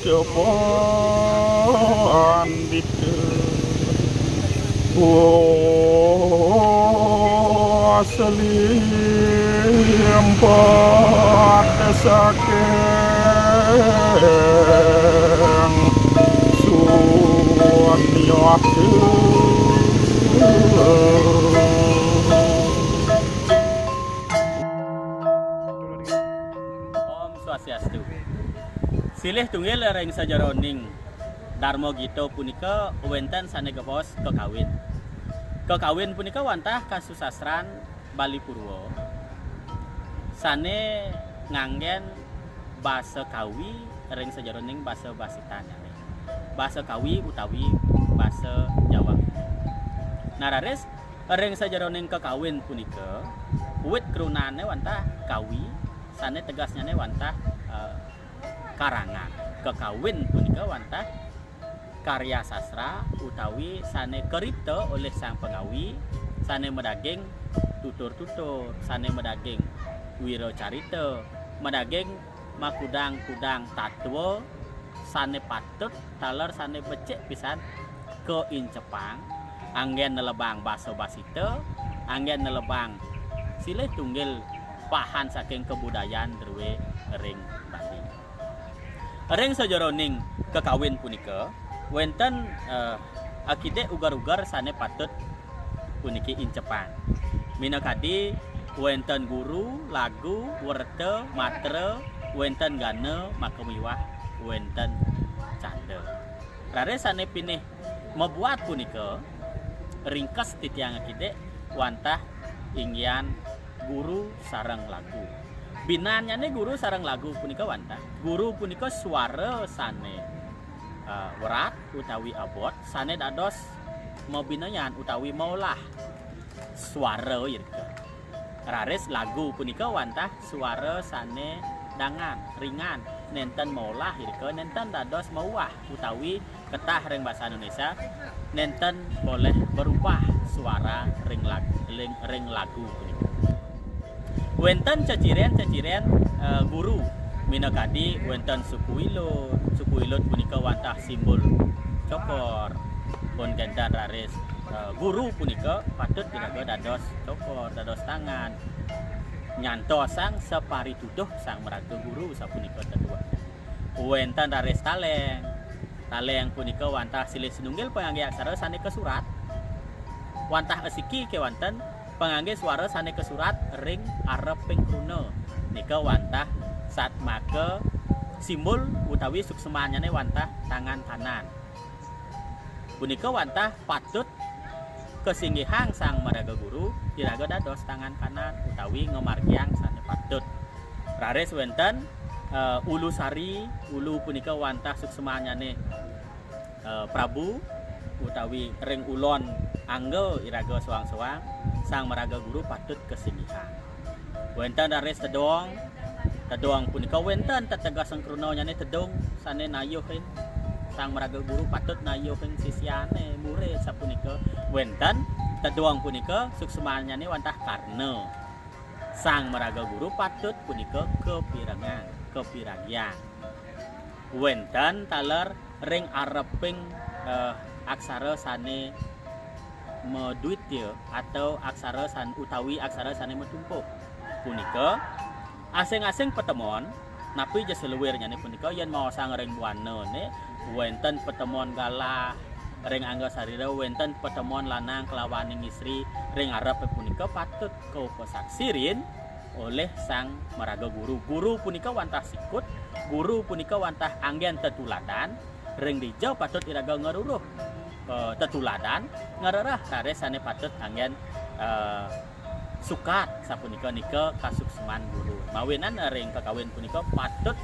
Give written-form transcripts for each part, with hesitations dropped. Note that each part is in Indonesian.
cobaan bitu oh selim pada sakeng suan nyotu Om Swastiastu. Silih tunggil ring sajaroning Darmo Gito punika wenten sanegapos kekawin. Kekawin punika wantah kasusastran Bali Purwo. Sane nganggen basa kawi ring sajaroning basa basitan. Basa kawi utawi basa Jawa. Narares ring sajaroning kekawin punika wit krunane wantah kawi, sane tegasnya wantah karangan. Kekawin punika wantah karya sastra utawi sane keripta oleh sang pengawi, sane medaging tutur-tutur, sane medaging wiro carita, medaging makudang-kudang tatwa, sane patut taler sane becik pisan ke incepang, anggen nelebang basa basita, anggen nelebang silih tunggil pahan saking kebudayaan derwe ring Bali. Ring sajaroning kekawin punika wenten akide ugar-ugar sane patut puniki incepan. Minakadi wenten guru, lagu, werta, matra, wenten gana, makemiwah, wenten canda. Rare sane pinih membuat punika ringkas titiang akide wantah inggian guru sareng lagu. Binanya nih guru sareng lagu punika wantah. Guru punika suara sane werat utawi abot, sane dados mau binayan utawi maulah suara yirke. Rares lagu punika wantah suara sane dangan, ringan, nenten maulah yirke, nenten dados mauah utawi ketah ring bahasa Indonesia, nenten boleh berubah suara ring lagu punika. Wenten ceciren guru minakadi wenten suku ilut punika wantah simbol cokor pun gendan raris guru punika patut diraga dados cokor dados tangan nyanto sang separi tuduh sang meraga guru sapunika kedua. Wenten raris taleng punika wantah silih sinunggil pangangge aksara sane ke surat wantah asiki ke wonten pangangge suara sane ke surat ring arep ping kruna nika wantah saat make simbol utawi suksemanyane wantah tangan kanan. Punika wantah patut kesinggihang sang maraga guru diraga dados tangan kanan utawi ngomargiang sane patut. Rares wenten ulu sari, ulu punika wantah suksemanyane Prabu utawi ring ulon angge iraga soang-soang sang maraga guru patut kesinggihan. Wenten rares tedong punika wenten tetegas sengkruno nyane tedong sane nayuhin sang maraga guru patut nayuhin sisyane murid sapunika. Wenten tedong punika suksemanyane wantah karna sang maraga guru patut punika kepiragian. Wenten taler ring areping aksara sane meduitya atau aksara san utawi aksara sane metumpuk punika asing-asing petemon napi jaseluwirnya nih punika yen mau sang ring buana ne wenten petemon galah ring angga sarira wenten petemon lanang kelawaning istri ring arep punika patut kau pesaksirin oleh sang maraga guru punika wantah sikut guru punika wantah anggen tetuladan ring dijau patut iraga ngaruruh tetuladan ngarerah kare sane patut anggen sukat sapunika nika kasukseman guru. Mawinan ring kakawin punika patut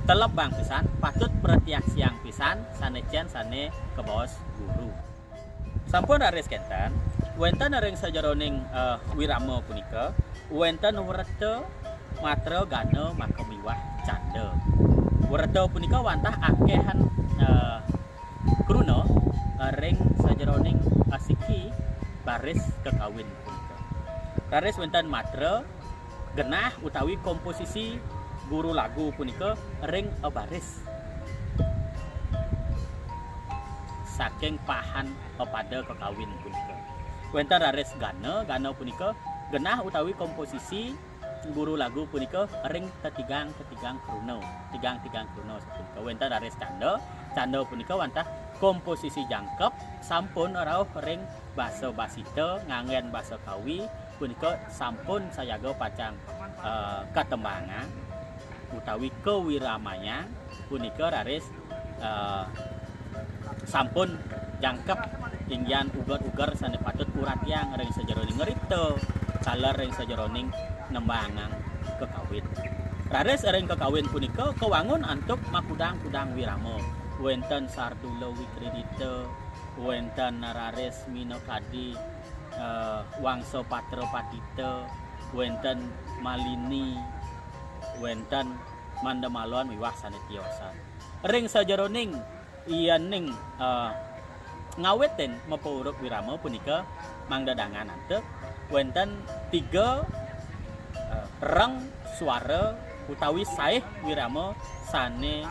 telebang pisan, patut perhatian siang pisan sanejan sane kebos guru. Sampun raris kenten wenten ring sajaroning wirama punika wenten werta matra gana makemiwah canda. Werta punika wantah akehan kruna ring sajaroning asiki baris kekawin punika. Raris wenten matra genah utawi komposisi guru lagu punika ring baris saking pahan pada kekawin punika. Wonten raris gana punika genah utawi komposisi guru lagu punika ring tigang kruno punika. Wonten raris canda punika wantah komposisi jangkep sampun rauh ring basa basita ngangen basa kawi punika sampun sayaga pacang katembangan utawi kewiramaya punika raris sampun jangkep ingyan ugar-ugar sane patut uratyang ring sajeroning ngerita kaler ring sajeroning nembangan kekawin. Raris ring kekawin punika kewangun antuk makudang-kudang wirama. Wenten Sardula Wikridita, wenten raris Minokadi Wangsa Patra Patita, wenten Malini, wenten Mandamalon wiwah sanetiosan. Ring sajeroning iyaning ngaweten mapuruk wirama punika mangdadangan antep wenten 3 reng suara utawi saeh wirama sane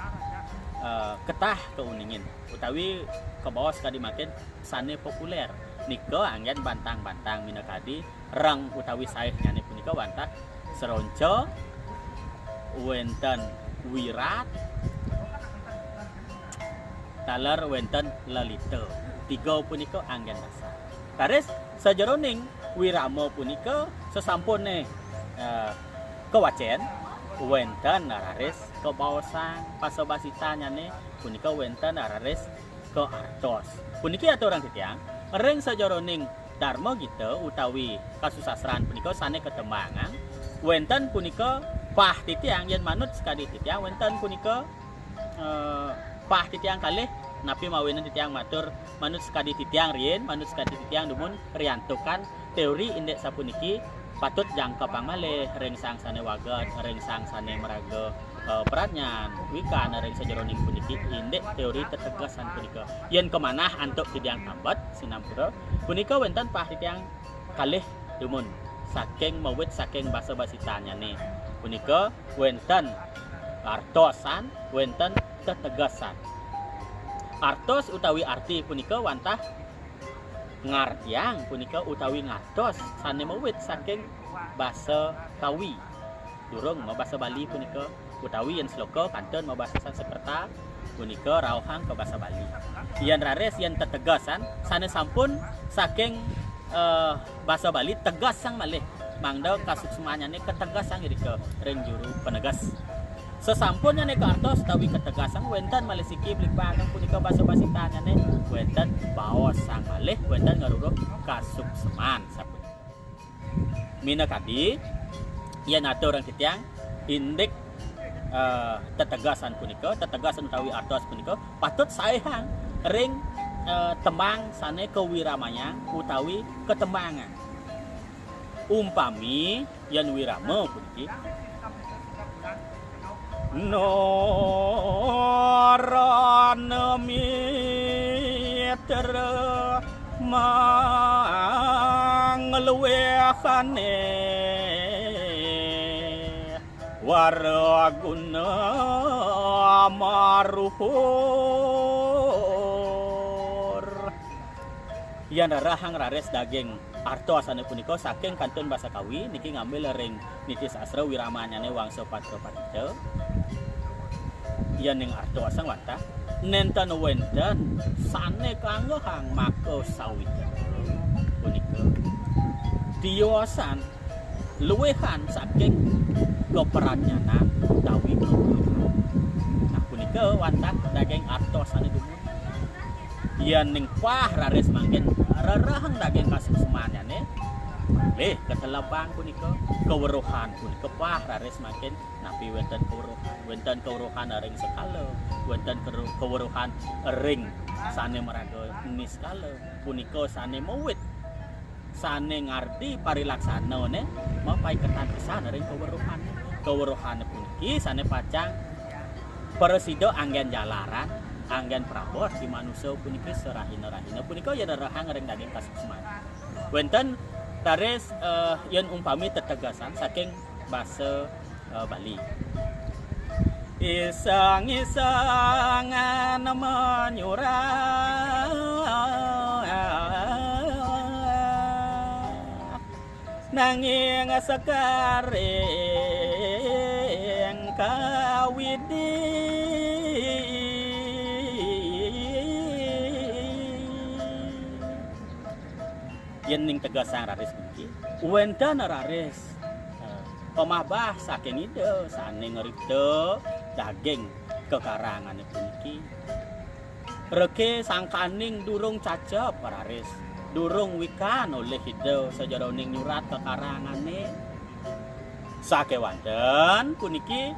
ketah keuningin utawi ke bawah sekali makin sane populer nika angin bantang-bantang minakadi reng utawi saeh nyane punika wantah seronco wenten wirat taler wenten lalita 3 punika anggen dasar. Taris sajeroning wirama punika sesampune kewacen wenten raris ke baosang pasabasita nyane punika wenten raris ke artos. Puniki atuh urang titiang ring sajeroning dharma gita utawi kasusasran punika sane ketembangan wenten punika pah titiang yen manut sekali titiang wenten punika pah titiang kalih napi mawinan titiang matur manut sekadi titiang rien manut sekadi titiang dumun riantukan teori indek sapuniki patut jangka pangmalih ring sang sane wagat ring sang sane meraga peranyan wikan ring sajeroning puniki indek teori tetegasan punika yen kemanah antuk titiang tambat sinampura punika wenten pah titiang kalih dumun saking mawit saking basa basitanya nih punika wenten artosan wenten tetegasan. Artos utawi arti punika wantah ngartiang punika utawi ngartos sane mawit saking basa kawi durung mau basa Bali punika utawi yen sloka kantun mau basa Sanskerta punika rauhang ke basa Bali yen rares yen tetegasan sane sampun saking basa Bali tegas sang malih mangda kasuksmanyane ketegasan irika ring juru penegas. Sesampunnya nek artos tawi ketegasan wenten malih siki blikpangang punika basa basitanya nek wenten baos sang malih wenten ngaruruh kasukseman sapun. Minakadi yen atur orang titiang indik tetegasan punika tetegasan utawi artos punika patut saehang ring tembang sane kewiramanya utawi ketembangan. Umpami yen wirama puniki Norana mitra mangluwehane waraguna maruhur yan rahang rares daging artos ane punika saking kantun basa kawi niki ngambil ring niti sastra wiramanyane Wangsa Patra Patita yen ning artos sang wantah nenten wenten sane kanggehang maka sawita punika diosan luwehan saking keperanyanan utawi kawula. Nah punika wantah daging artos ane dumun yen ning pah rares mangken rarahang daging kasuksemanyane leh ketelabang punika keweruhan punika pah rares mangken napi wenten keweruhan ring sekala wenten keweruhan ring sane meraga niskala punika sane mawit sane ngarti parilaksana ne mapai ketan pisan ring keweruhan puniki sane pacang presida anggen jalaran anggen prabot di manusia puniki serahina-rahina punika yen rahang ring daging kasukseman wenten tares yen umpami tetegasan saking basa Bali iseng-isengan menyurah nanging sekaring kawidi yen ning tegasang raris iki wenten raris pemabah saking ide sane ngeripta daging kekarangan puniki reke sangkaning durung cacep raris durung wikan oleh ide sajeroning nyurat kekarangane sakewanten puniki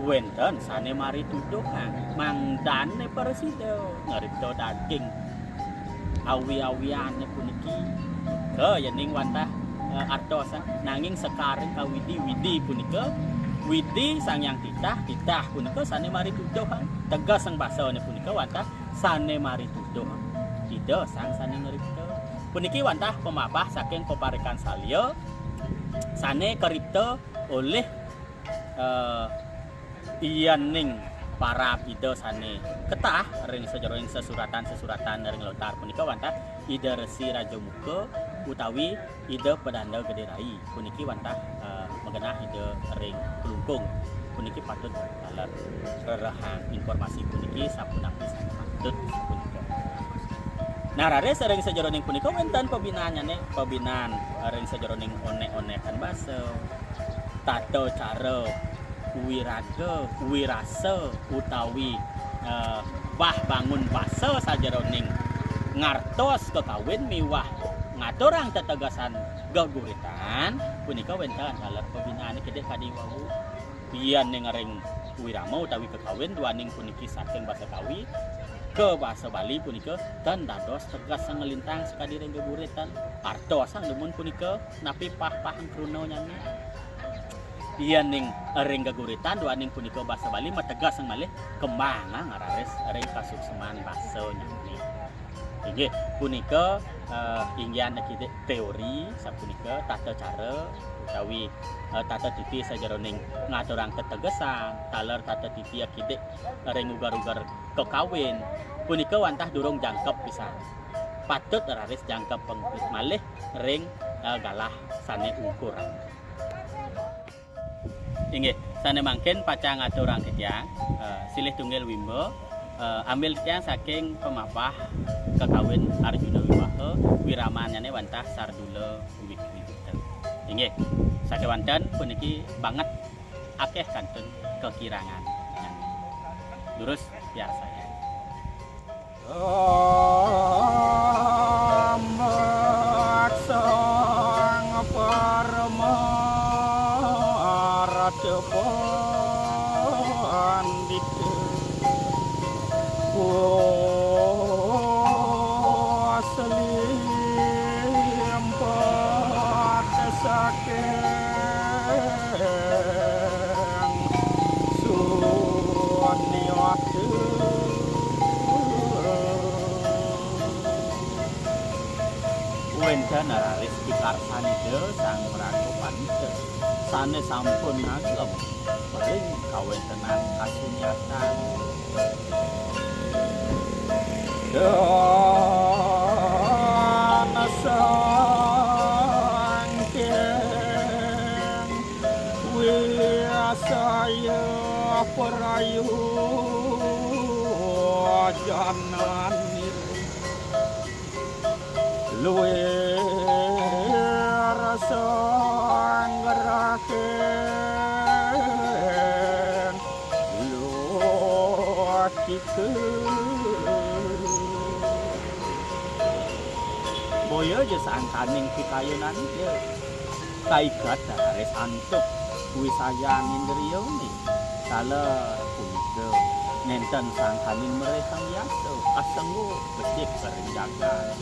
wenten sane mari tuduhan mangdane persida ngeripta daging awi-awiane puniki ke yening wantah artosa nanging sekaring kawidi-widi punika widi sang yang titah punika sane mari tuduhan tegas sang basane punika wantah sane mari tuduhan ida sang sane ngripta puniki wantah pemabah saking peparikan salya sane keripta oleh iyaning para ida sane ketah ring sajeroning sesuratan ring lontar punika wantah ida Resi Raja Muka utawi ida Pedanda Gede Rai puniki wantah mengenah ida ring Kelungkung puniki patut dalam rerahang informasi puniki sapunapi sangat patut punika. Nah rare ring sajeroning punika wonten pembinaan ring sajeroning one-onekan basa tata cara wiraga wirasa utawi bah bangun basa sajeroning ngartos kekawin miwah ngaturang tetegasan geguritan punika wenten dalam pembinaan kedek kadi wau biyan ning ring wirama utawi kekawin duaning puniki saking basa Kawi ke basa Bali punika dan dados tegas ngelintang sakadi ring geguritan artos sang demun punika napi pah-pahang kruno nyanyi biyan ning ring geguritan duaning punika basa Bali mategas sang malih kembangan ngarares ring kasukseman basa nyanyi inggih punika inggian teori sapunika tata cara utawi tata titi sajeroning ngaturang ketegesan taler tata titi akide ring ugar-ugar kekawin punika wantah durung jangkep pisan patut raris jangkep pengpit malih ring galah sane ukuran inggih sane mangken paca ngaturang ketiang silih tunggil wimbo ambil tiang saking pemapah kekawin Arjuna Wiwaha wiramanyane wantah Sardula Wikrita. Inggih, sakewanten puniki banget akeh kantun kekirangan. Lurus biar saya. Maksang paramaratya pandita selimpah sakeng sunyawatu wenten raris pikarsanida sang prakopanida sane sampun ngagem paling kawentenan kasunyatan dana sangkeng wiasaya perayu jananir luwe rasa ngeraken boyo aja sangkaning pikayunan dia kaigat dari santuk wisaya nindriyo nih salah punika nenten sangkaning mereka biasa asenggu becik berinjakan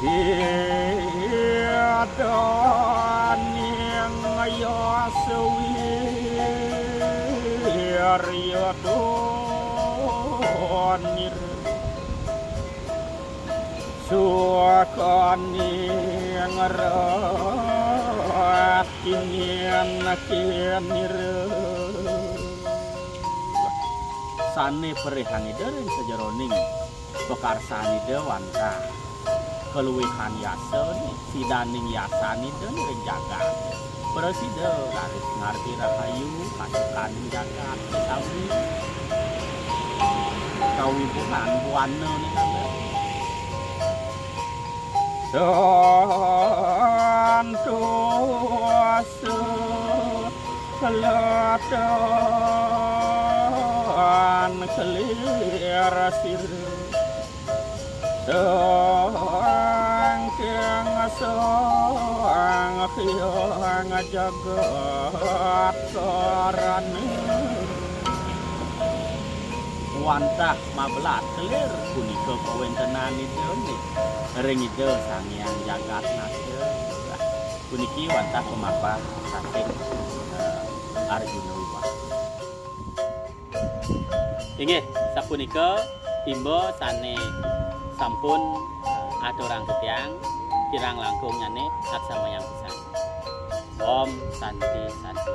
tiada yang ayaswir yadonir suakani ngerat kinian kinir sane perehangida ring sajeroning pekarsanida wanta keluwihan yasa nih sidaning yasanida ring jagat presida laris ngarti rahayu pasukan jagat sawi kawibuhan buana nih kanda dan dosa kelatan kelir sir sang kiang sang kiang jagat sarane wantah mabelat kelir punika kawentenan itu nih ring itu sangyang jagat nase puniki wantah pemapa saking Arjuna Wiwaha. Inggih sapunika timba sane sampun aturang ketiang kirang langkung nyane aksamayang pisan. Om Santi Santi.